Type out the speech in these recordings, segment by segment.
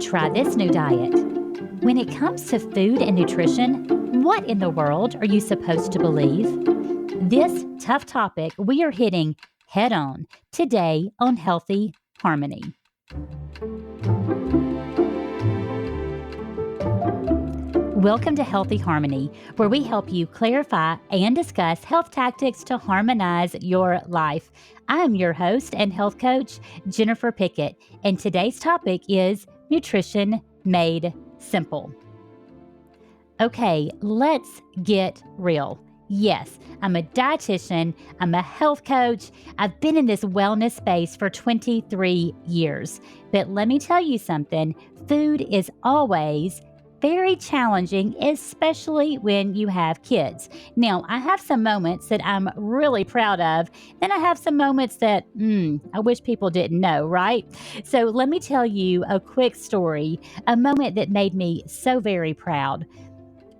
Try this new diet. When it comes to food and nutrition, what in the world are you supposed to believe? This tough topic we are hitting head on today on Healthy Harmony. Welcome to Healthy Harmony, where we help you clarify and discuss health tactics to harmonize your life. I'm your host and health coach, Jennifer Pickett, and today's topic is nutrition made simple. Okay, let's get real. Yes, I'm a dietitian, I'm a health coach, I've been in this wellness space for 23 years. But let me tell you something, food is always very challenging, especially when you have kids. Now, I have some moments that I'm really proud of. Then I have some moments that, I wish people didn't know, right? So let me tell you a quick story, a moment that made me so very proud.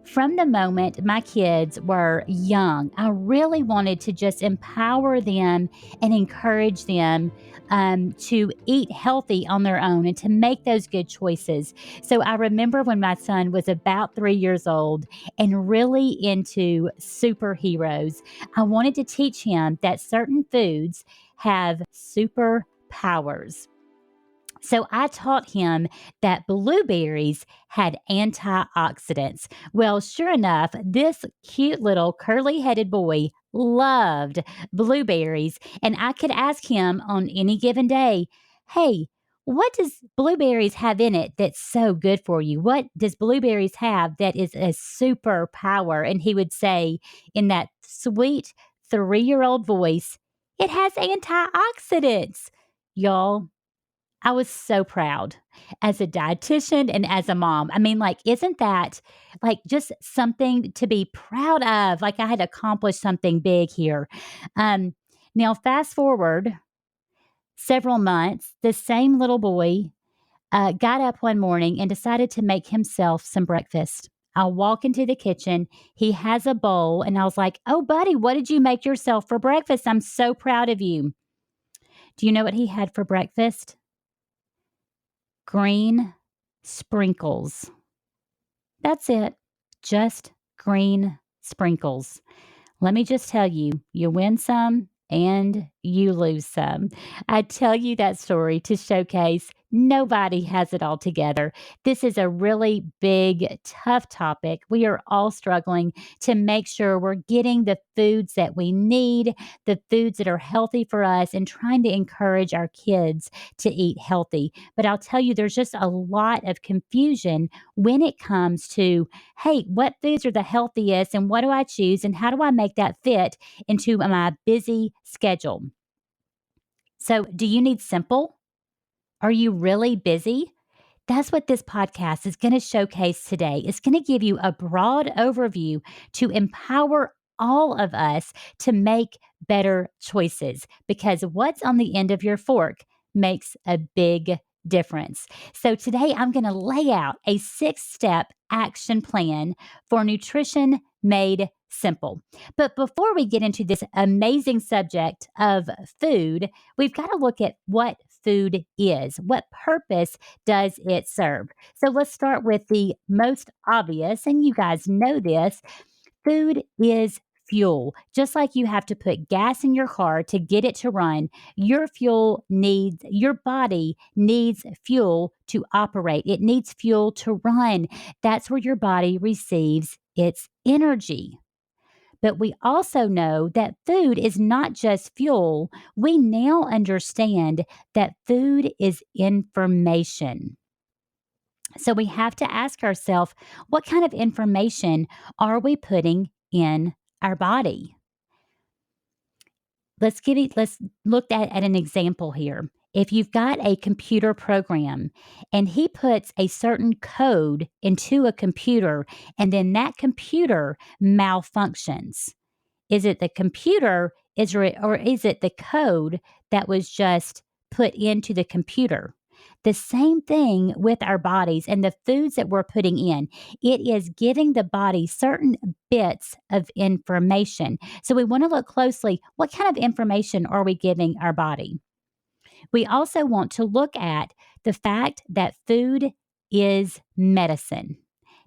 From the moment my kids were young, I really wanted to just empower them and encourage them to eat healthy on their own and to make those good choices. So I remember when my son was about 3 years old and really into superheroes, I wanted to teach him that certain foods have superpowers. So I taught him that blueberries had antioxidants. Well, sure enough, this cute little curly headed boy loved blueberries. And I could ask him on any given day, hey, what does blueberries have in it that's so good for you? What does blueberries have that is a superpower? And he would say in that sweet 3 year old voice, it has antioxidants. Y'all, I was so proud as a dietitian and as a mom. I mean, like, isn't that like just something to be proud of? Like, I had accomplished something big here. Um, Now, fast forward several months, the same little boy got up one morning and decided to make himself some breakfast. I'll walk into the kitchen. He has a bowl, and I was like, oh, buddy, what did you make yourself for breakfast? I'm so proud of you. Do you know what he had for breakfast? Green sprinkles. That's it. Just green sprinkles. Let me just tell you, you win some and you lose some. I tell you that story to showcase nobody has it all together. This is a really big, tough topic. We are all struggling to make sure we're getting the foods that we need, the foods that are healthy for us, and trying to encourage our kids to eat healthy. But I'll tell you, there's just a lot of confusion when it comes to, hey, what foods are the healthiest and what do I choose and how do I make that fit into my busy schedule? So, do you need simple? Are you really busy? That's what this podcast is going to showcase today. It's going to give you a broad overview to empower all of us to make better choices because what's on the end of your fork makes a big difference. So, today I'm going to lay out a 6 step action plan for nutrition made simple. But before we get into this amazing subject of food, we've got to look at what food is. What purpose does it serve? So let's start with the most obvious, and you guys know this. Food is fuel. Just like you have to put gas in your car to get it to run, your body needs fuel to operate. It needs fuel to run. That's where your body receives its energy. But we also know that food is not just fuel. We now understand that food is information. So we have to ask ourselves, what kind of information are we putting in our body? Let's look at an example here. If you've got a computer program and he puts a certain code into a computer and then that computer malfunctions, is it the computer or is it the code that was just put into the computer? The same thing with our bodies and the foods that we're putting in. It is giving the body certain bits of information. So we want to look closely, what kind of information are we giving our body? We also want to look at the fact that food is medicine.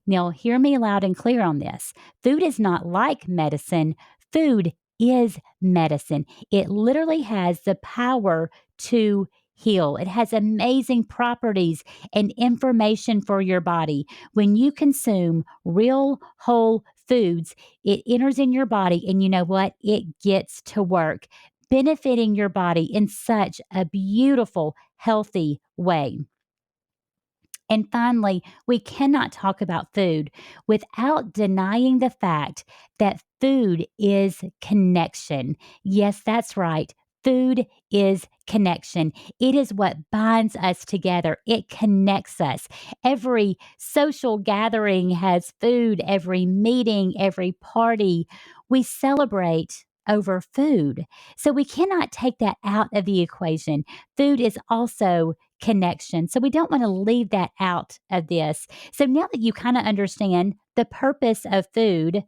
Now, hear me loud and clear on this. Food is not like medicine. Food is medicine. It literally has the power to heal. It has amazing properties and information for your body. When you consume real whole foods, it enters in your body, and you know what? It gets to work, benefiting your body in such a beautiful, healthy way. And finally, we cannot talk about food without denying the fact that food is connection. Yes, that's right. Food is connection. It is what binds us together. It connects us. Every social gathering has food, every meeting, every party. We celebrate over food. So we cannot take that out of the equation. Food is also connection. So we don't want to leave that out of this. So now that you kind of understand the purpose of food,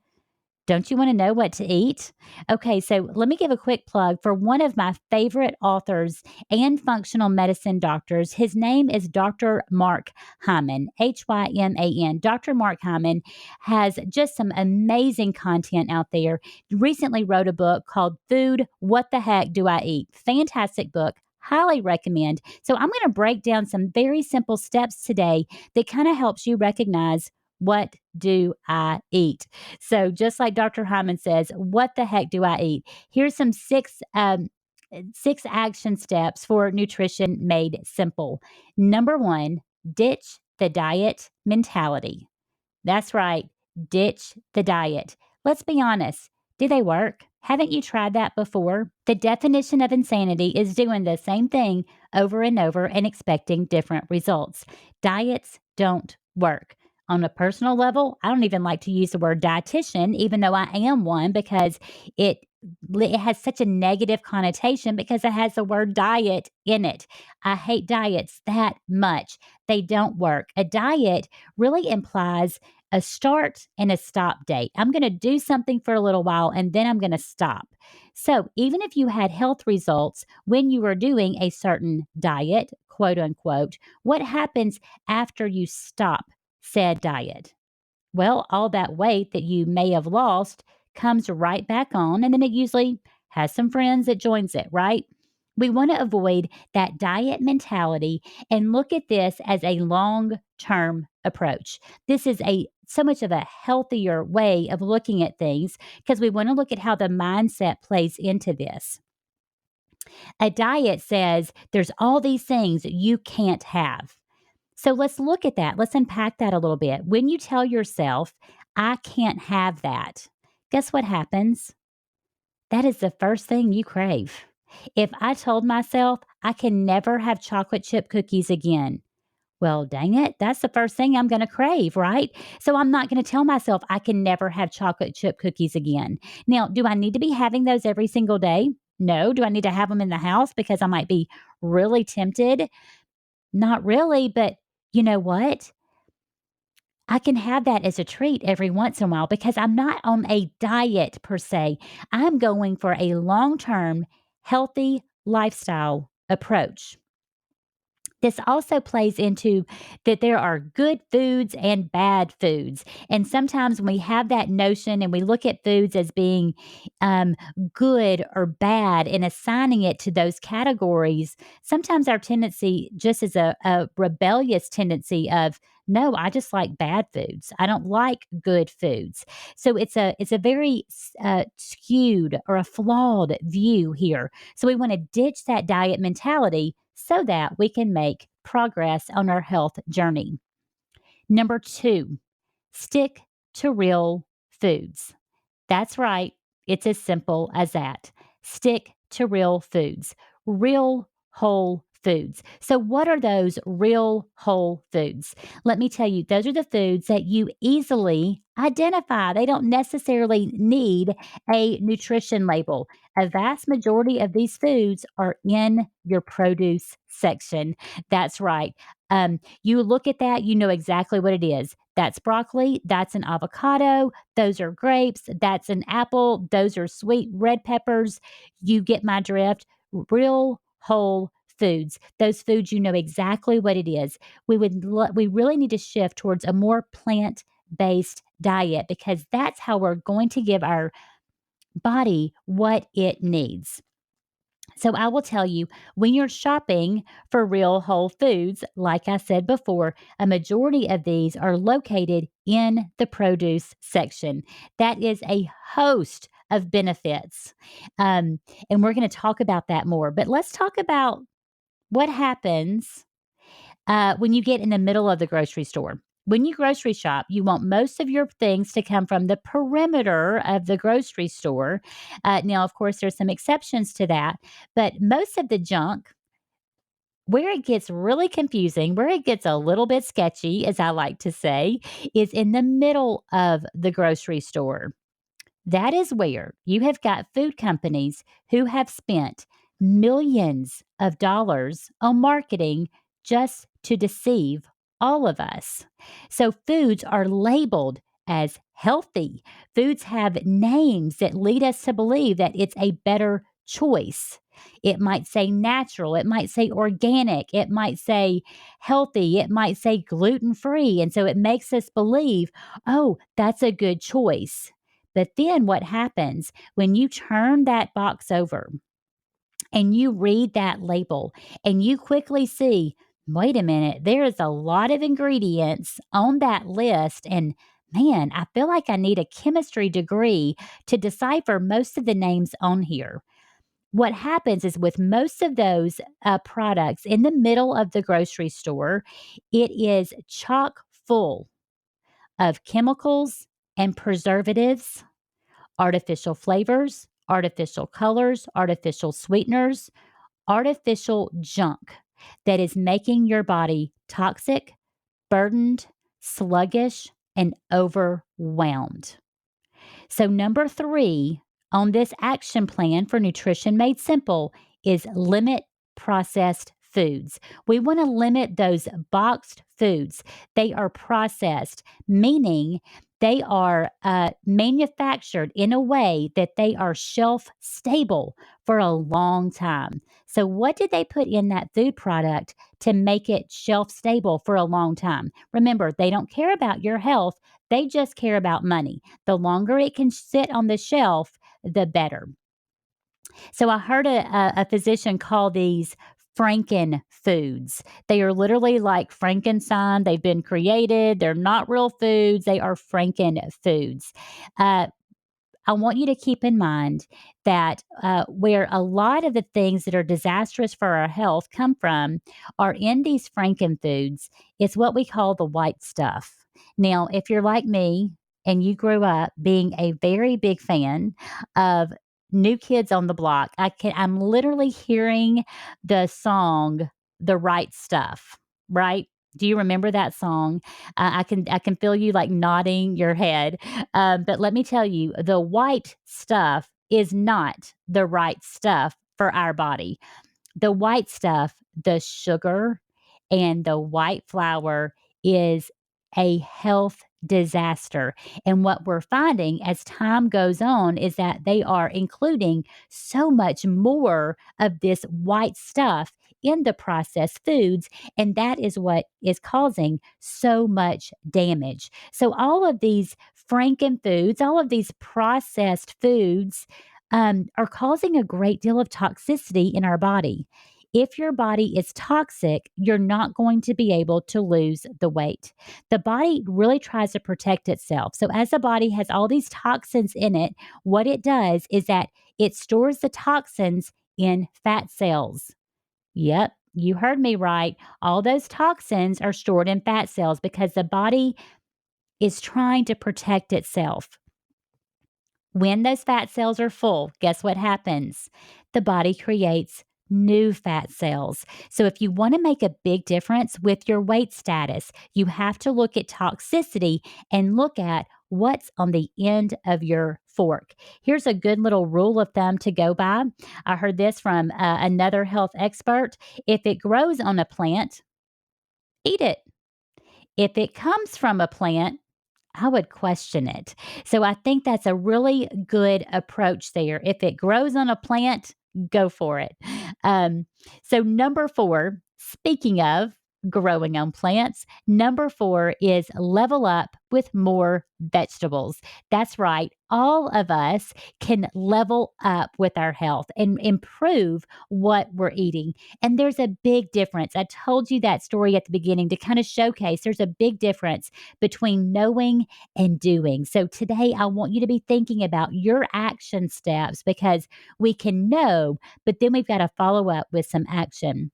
don't you want to know what to eat? Okay, so let me give a quick plug for one of my favorite authors and functional medicine doctors. His name is Dr. Mark Hyman, Hyman. Dr. Mark Hyman has just some amazing content out there. Recently wrote a book called Food, What the Heck Do I Eat? Fantastic book. Highly recommend. So I'm going to break down some very simple steps today that kind of helps you recognize what do I eat? So, just like Dr. Hyman says, what the heck do I eat? Here's some six action steps for nutrition made simple. Number one, ditch the diet mentality. That's right, ditch the diet. Let's be honest. Do they work? Haven't you tried that before? The definition of insanity is doing the same thing over and over and expecting different results. Diets don't work. On a personal level, I don't even like to use the word dietitian, even though I am one, because it it has such a negative connotation because it has the word diet in it. I hate diets that much. They don't work. A diet really implies a start and a stop date. I'm going to do something for a little while and then I'm going to stop. So, even if you had health results when you were doing a certain diet, quote unquote, what happens after you stop said diet? Well, all that weight that you may have lost comes right back on, and then it usually has some friends that joins it, right? We want to avoid that diet mentality and look at this as a long-term approach. This is a so much of a healthier way of looking at things because we want to look at how the mindset plays into this. A diet says there's all these things you can't have. So let's look at that. Let's unpack that a little bit. When you tell yourself, I can't have that, guess what happens? That is the first thing you crave. If I told myself I can never have chocolate chip cookies again, well, dang it, that's the first thing I'm going to crave, right? So I'm not going to tell myself I can never have chocolate chip cookies again. Now, do I need to be having those every single day? No. Do I need to have them in the house because I might be really tempted? Not really, but you know what? I can have that as a treat every once in a while because I'm not on a diet per se. I'm going for a long term, healthy lifestyle approach. This also plays into that there are good foods and bad foods. And sometimes when we have that notion and we look at foods as being um, good or bad and assigning it to those categories, sometimes our tendency just is a rebellious tendency of, no, I just like bad foods. I don't like good foods. So it's a very skewed or a flawed view here. So we want to ditch that diet mentality so that we can make progress on our health journey. Number two, stick to real foods. That's right. It's as simple as that. Stick to real foods, real whole foods. So, what are those real whole foods? Let me tell you, those are the foods that you easily identify. They don't necessarily need a nutrition label. A vast majority of these foods are in your produce section. That's right. You look at that, you know exactly what it is. That's broccoli, that's an avocado, those are grapes, that's an apple, those are sweet red peppers. You get my drift. Real whole foods, those foods you know exactly what it is. We really need to shift towards a more plant-based diet because that's how we're going to give our body what it needs. So I will tell you, when you're shopping for real whole foods, like I said before, a majority of these are located in the produce section. That is a host of benefits. Um, and we're going to talk about that more. But let's talk about what happens when you get in the middle of the grocery store. When you grocery shop, you want most of your things to come from the perimeter of the grocery store. Now, of course, there's some exceptions to that, but most of the junk, where it gets really confusing, where it gets a little bit sketchy, as I like to say, is in the middle of the grocery store. That is where you have got food companies who have spent millions of dollars on marketing just to deceive all of us. So, foods are labeled as healthy. Foods have names that lead us to believe that it's a better choice. It might say natural, it might say organic, it might say healthy, it might say gluten free. And so it makes us believe, oh, that's a good choice. But then what happens when you turn that box over and you read that label and you quickly see, wait a minute, there is a lot of ingredients on that list. And man, I feel like I need a chemistry degree to decipher most of the names on here. What happens is with most of those products in the middle of the grocery store, it is chock full of chemicals and preservatives, artificial flavors, artificial colors, artificial sweeteners, artificial junk that is making your body toxic, burdened, sluggish, and overwhelmed. So, number three on this action plan for Nutrition Made Simple is limit processed foods. We want to limit those boxed foods. They are processed, meaning they are manufactured in a way that they are shelf stable for a long time. So, what did they put in that food product to make it shelf stable for a long time? Remember, they don't care about your health, they just care about money. The longer it can sit on the shelf, the better. So I heard a physician call these Franken foods. They are literally like Frankenstein. They've been created. They're not real foods. They are Franken foods. Uh, I want you to keep in mind that where a lot of the things that are disastrous for our health come from are in these frankenfoods. It's what we call the white stuff. Now, if you're like me and you grew up being a very big fan of New Kids on the Block, I'm literally hearing the song "The Right Stuff." Right? Do you remember that song? I can feel you like nodding your head. But let me tell you, the white stuff is not the right stuff for our body. The white stuff, the sugar and the white flour is a health disaster. And what we're finding as time goes on is that they are including so much more of this white stuff in the processed foods. And that is what is causing so much damage. So, all of these Franken foods, all of these processed foods are causing a great deal of toxicity in our body. If your body is toxic, you're not going to be able to lose the weight. The body really tries to protect itself. So, as the body has all these toxins in it, what it does is that it stores the toxins in fat cells. Yep, you heard me right. All those toxins are stored in fat cells because the body is trying to protect itself. When those fat cells are full, guess what happens? The body creates new fat cells. So, if you want to make a big difference with your weight status, you have to look at toxicity and look at what's on the end of your fork. Here's a good little rule of thumb to go by. I heard this from another health expert. If it grows on a plant, eat it. If it comes from a plant, I would question it. So I think that's a really good approach there. If it grows on a plant, Go for it. Um, so, number four, speaking of growing on plants, number four is level up with more vegetables. That's right. All of us can level up with our health and improve what we're eating. And there's a big difference. I told you that story at the beginning to kind of showcase there's a big difference between knowing and doing. So today, I want you to be thinking about your action steps because we can know, but then we've got to follow up with some action.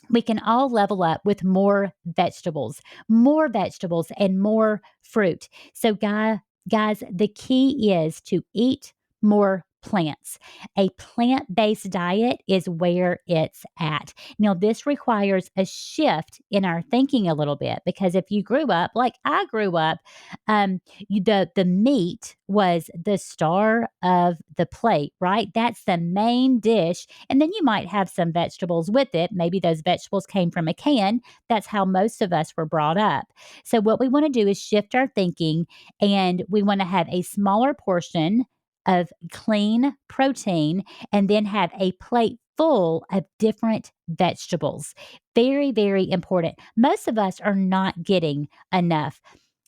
We can all level up with more vegetables and more fruit. So, guys, the key is to eat more plants. A plant based diet is where it's at. Now, this requires a shift in our thinking a little bit because if you grew up like I grew up, the meat was the star of the plate, right? That's the main dish, and then you might have some vegetables with it. Maybe those vegetables came from a can. That's how most of us were brought up. So, what we want to do is shift our thinking, and we want to have a smaller portion of clean protein and then have a plate full of different vegetables. Very, very important. Most of us are not getting enough.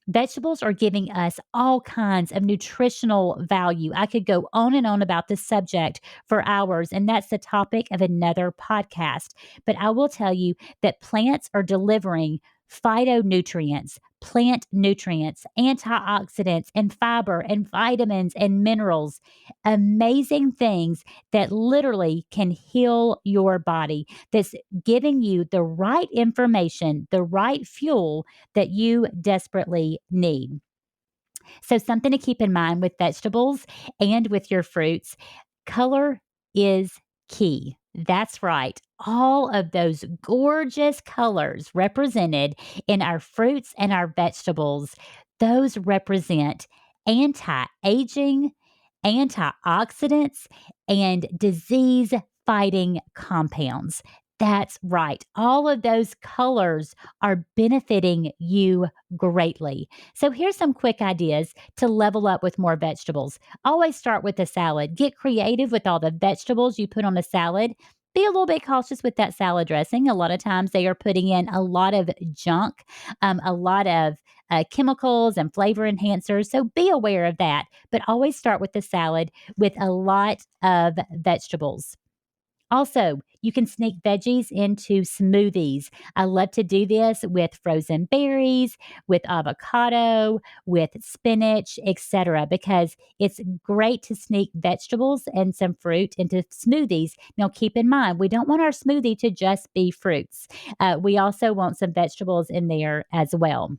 Vegetables are giving us all kinds of nutritional value. I could go on and on about this subject for hours, and that's the topic of another podcast. But I will tell you that plants are delivering phytonutrients, plant nutrients, antioxidants, and fiber, and vitamins and minerals. Amazing things that literally can heal your body, that's giving you the right information, the right fuel that you desperately need. So, something to keep in mind with vegetables and with your fruits, color is key. That's right. All of those gorgeous colors represented in our fruits and our vegetables, those represent anti aging, antioxidants, and disease fighting compounds. That's right. All of those colors are benefiting you greatly. So, here's some quick ideas to level up with more vegetables. Always start with a salad. Get creative with all the vegetables you put on a salad. Be a little bit cautious with that salad dressing. A lot of times they are putting in a lot of junk, a lot of chemicals and flavor enhancers. So be aware of that. But always start with the salad with a lot of vegetables. Also, you can sneak veggies into smoothies. I love to do this with frozen berries, with avocado, with spinach, etc., because it's great to sneak vegetables and some fruit into smoothies. Now, keep in mind, we don't want our smoothie to just be fruits. We also want some vegetables in there as well.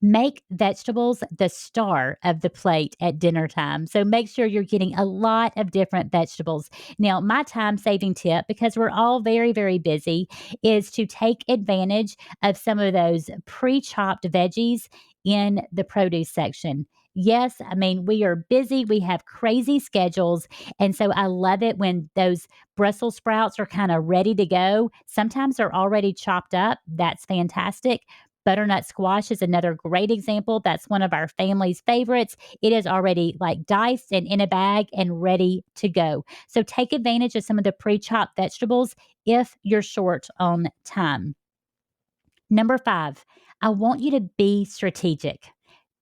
Make vegetables the star of the plate at dinner time. So make sure you're getting a lot of different vegetables. Now, my time saving tip, because we're all very, very busy, is to take advantage of some of those pre chopped veggies in the produce section. Yes, I mean, we are busy. We have crazy schedules. And so I love it when those Brussels sprouts are kind of ready to go. Sometimes they're already chopped up. That's fantastic. Butternut squash is another great example. That's one of our family's favorites. It is already like diced and in a bag and ready to go. So take advantage of some of the pre chopped vegetables if you're short on time. Number five, I want you to be strategic.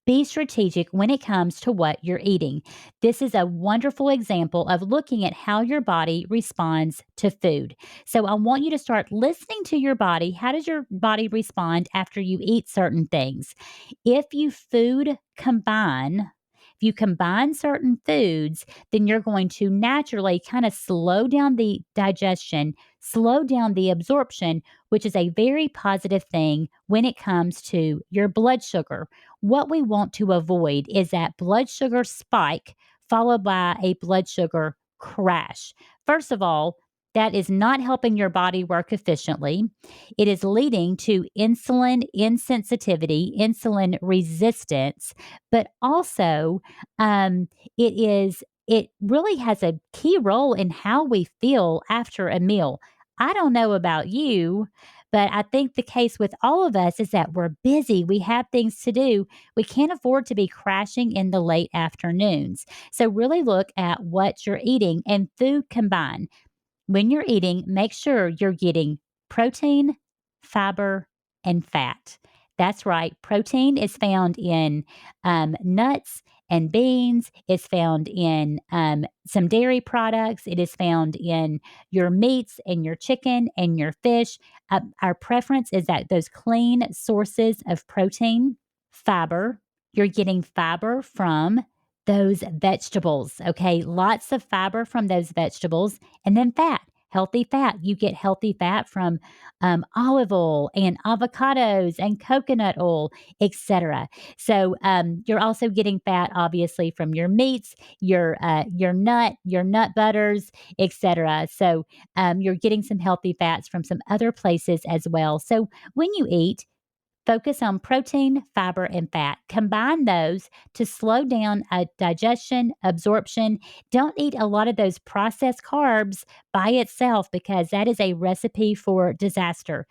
Be strategic when it comes to what you're eating. This is a wonderful example of looking at how your body responds to food. So, I want you to start listening to your body. How does your body respond after you eat certain things? If you food combine, if you combine certain foods, then you're going to naturally kind of slow down the digestion, slow down the absorption, which is a very positive thing when it comes to your blood sugar. What we want to avoid is that blood sugar spike followed by a blood sugar crash. First of all, that is not helping your body work efficiently. It is leading to insulin insensitivity, insulin resistance, but also it really has a key role in how we feel after a meal. I don't know about you, But I think the case with all of us is that we're busy. We have things to do. We can't afford to be crashing in the late afternoons. So really look at what you're eating and food combined. When you're eating, make sure you're getting protein, fiber, and fat. That's right. Protein is found in nuts and beans. It's found in some dairy products. It is found in your meats and your chicken and your fish. Our preference is that those clean sources of protein, fiber. You're getting fiber from those vegetables. Okay. Lots of fiber from those vegetables and then fat, healthy fat. You get healthy fat from olive oil and avocados and coconut oil, etc. So you're also getting fat, obviously, from your meats, your nut butters, etc. So you're getting some healthy fats from some other places as well. So when you eat, focus on protein, fiber, and fat. Combine those to slow down digestion, absorption. Don't eat a lot of those processed carbs by itself because that is a recipe for disaster.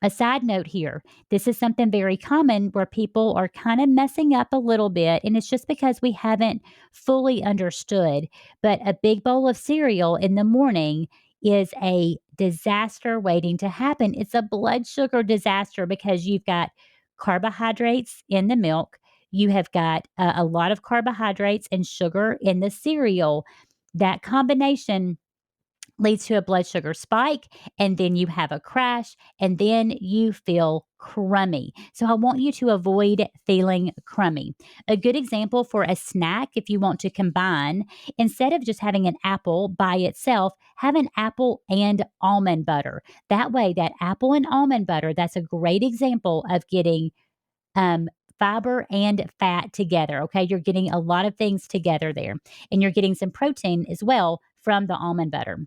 A side note here, this is something very common where people are kind of messing up a little bit, and it's just because we haven't fully understood. But a big bowl of cereal in the morning is a disaster waiting to happen. It's a blood sugar disaster because you've got carbohydrates in the milk, you have got a lot of carbohydrates and sugar in the cereal. That combination leads to a blood sugar spike, and then you have a crash, and then you feel crummy. So I want you to avoid feeling crummy. A good example for a snack, if you want to combine, instead of just having an apple by itself, have an apple and almond butter. That way, that apple and almond butter, that's a great example of getting um, fiber and fat together. Okay. You're getting a lot of things together there, and you're getting some protein as well from the almond butter.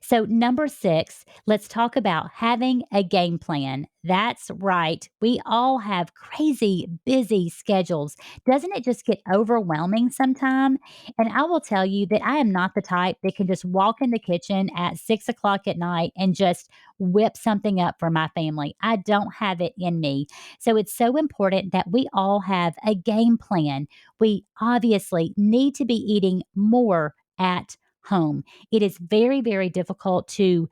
So, number six, let's talk about having a game plan. That's right. We all have crazy busy schedules. Doesn't it just get overwhelming sometime? And I will tell you that I am not the type that can just walk in the kitchen at 6 o'clock at night and just whip something up for my family. I don't have it in me. So, it's so important that we all have a game plan. We obviously need to be eating more at home. It is very, very difficult to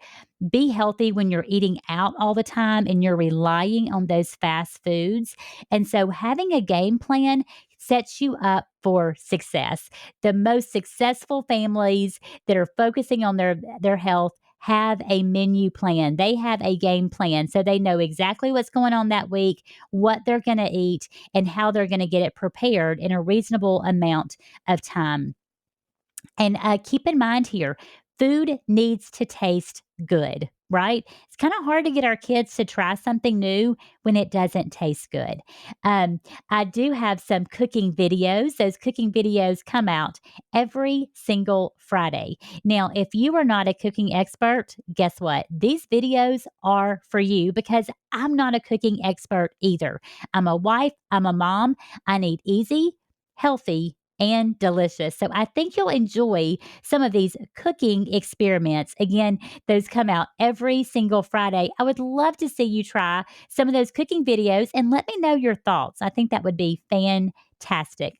be healthy when you're eating out all the time and you're relying on those fast foods. And so having a game plan sets you up for success. The most successful families that are focusing on their health have a menu plan. They have a game plan. So they know exactly what's going on that week, what they're going to eat, and how they're going to get it prepared in a reasonable amount of time. And keep in mind here, food needs to taste good, right? It's kind of hard to get our kids to try something new when it doesn't taste good. Um, I do have some cooking videos. Those cooking videos come out every single Friday. Now, if you are not a cooking expert, guess what? These videos are for you because I'm not a cooking expert either. I'm a wife, I'm a mom. I need easy, healthy, and delicious. So I think you'll enjoy some of these cooking experiments. Again, those come out every single Friday. I would love to see you try some of those cooking videos and let me know your thoughts. I think that would be fantastic.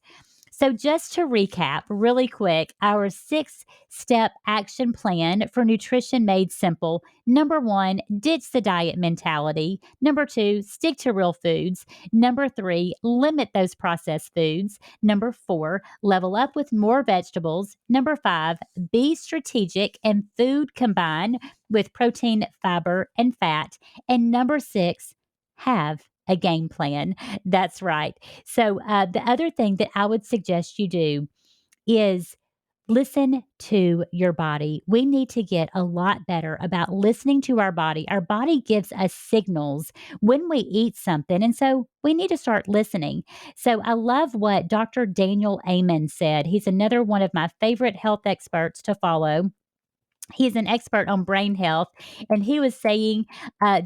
So, just to recap really quick, our 6 step action plan for nutrition made simple. Number one, ditch the diet mentality. Number two, stick to real foods. Number three, limit those processed foods. Number four, level up with more vegetables. Number five, be strategic and food combined with protein, fiber, and fat. And number six, have a game plan. That's right. So, the other thing that I would suggest you do is listen to your body. We need to get a lot better about listening to our body. Our body gives us signals when we eat something. And so we need to start listening. So I love what Dr. Daniel Amen said. He's another one of my favorite health experts to follow. He's an expert on brain health. And he was saying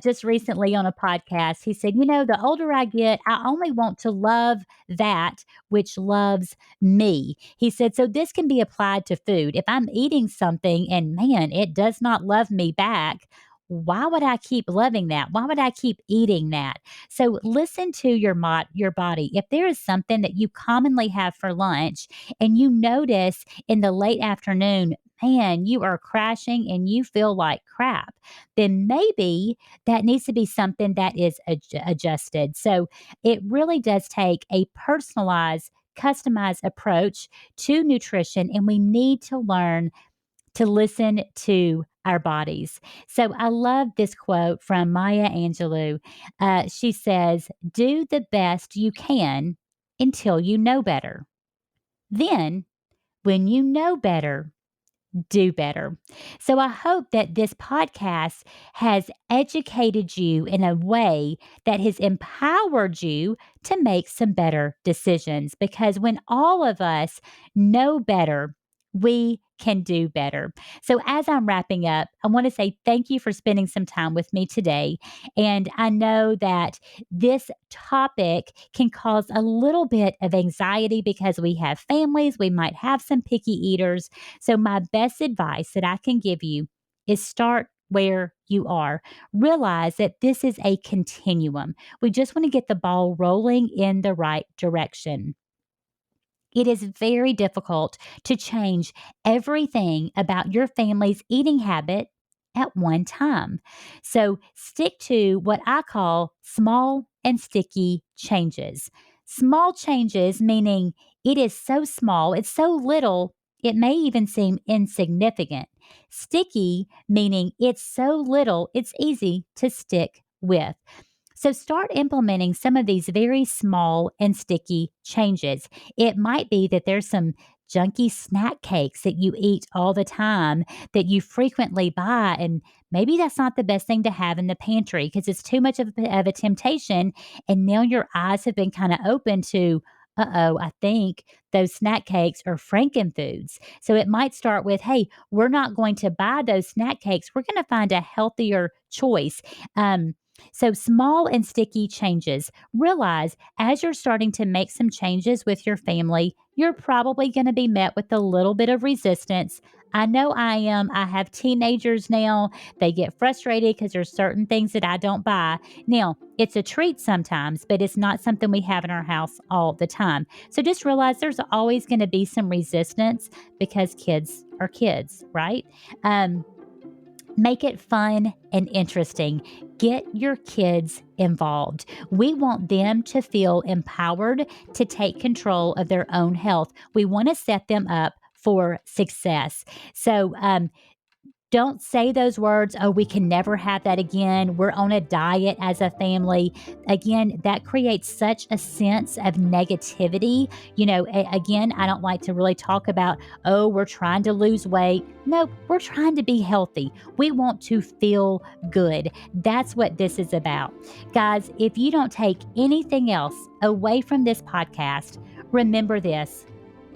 just recently on a podcast, he said, the older I get, I only want to love that which loves me. He said, so this can be applied to food. If I'm eating something and man, it does not love me back, why would I keep loving that? Why would I keep eating that? So listen to your body. If there is something that you commonly have for lunch and you notice in the late afternoon, man, you are crashing and you feel like crap, then maybe that needs to be something that is adjusted. So it really does take a personalized, customized approach to nutrition, and we need to learn to listen to our bodies. So I love this quote from Maya Angelou. She says, "Do the best you can until you know better. Then, when you know better, do better." So I hope that this podcast has educated you in a way that has empowered you to make some better decisions, because when all of us know better, we can do better. So, as I'm wrapping up, I want to say thank you for spending some time with me today. And I know that this topic can cause a little bit of anxiety because we have families, we might have some picky eaters. So, my best advice that I can give you is start where you are. Realize that this is a continuum. We just want to get the ball rolling in the right direction. It is very difficult to change everything about your family's eating habit at one time. So stick to what I call small and sticky changes. Small changes, meaning it is so small, it's so little, it may even seem insignificant. Sticky, meaning it's so little, it's easy to stick with. So start implementing some of these very small and sticky changes. It might be that there's some junky snack cakes that you eat all the time that you frequently buy. And maybe that's not the best thing to have in the pantry because it's too much of a temptation. And now your eyes have been kind of open to, I think those snack cakes are frankenfoods. So it might start with, hey, we're not going to buy those snack cakes. We're going to find a healthier choice. So, small and sticky changes. Realize as you're starting to make some changes with your family, you're probably going to be met with a little bit of resistance. I know I am. I have teenagers now. They get frustrated because there's certain things that I don't buy. Now, it's a treat sometimes, but it's not something we have in our house all the time. So just realize there's always going to be some resistance because kids are kids, right? Um, Make it fun and interesting. Get your kids involved. We want them to feel empowered to take control of their own health. We want to set them up for success. So, don't say those words, oh, we can never have that again. We're on a diet as a family. Again, that creates such a sense of negativity. Again, I don't like to really talk about, oh, we're trying to lose weight. No, we're trying to be healthy. We want to feel good. That's what this is about. Guys, if you don't take anything else away from this podcast, remember this: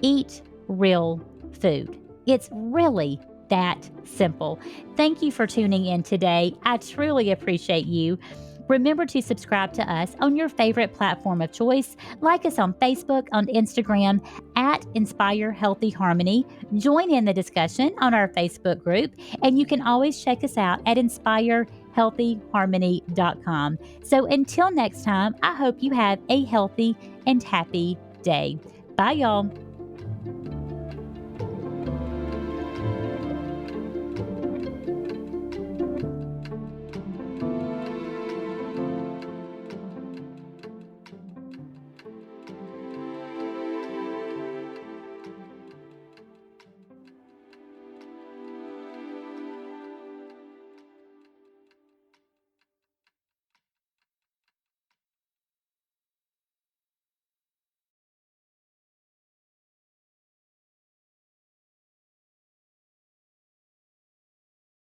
eat real food. It's really that simple. Thank you for tuning in today. I truly appreciate you. Remember to subscribe to us on your favorite platform of choice. Like us on Facebook, on Instagram at Inspire Healthy Harmony. Join in the discussion on our Facebook group, and you can always check us out at inspirehealthyharmony.com. So until next time, I hope you have a healthy and happy day. Bye, y'all.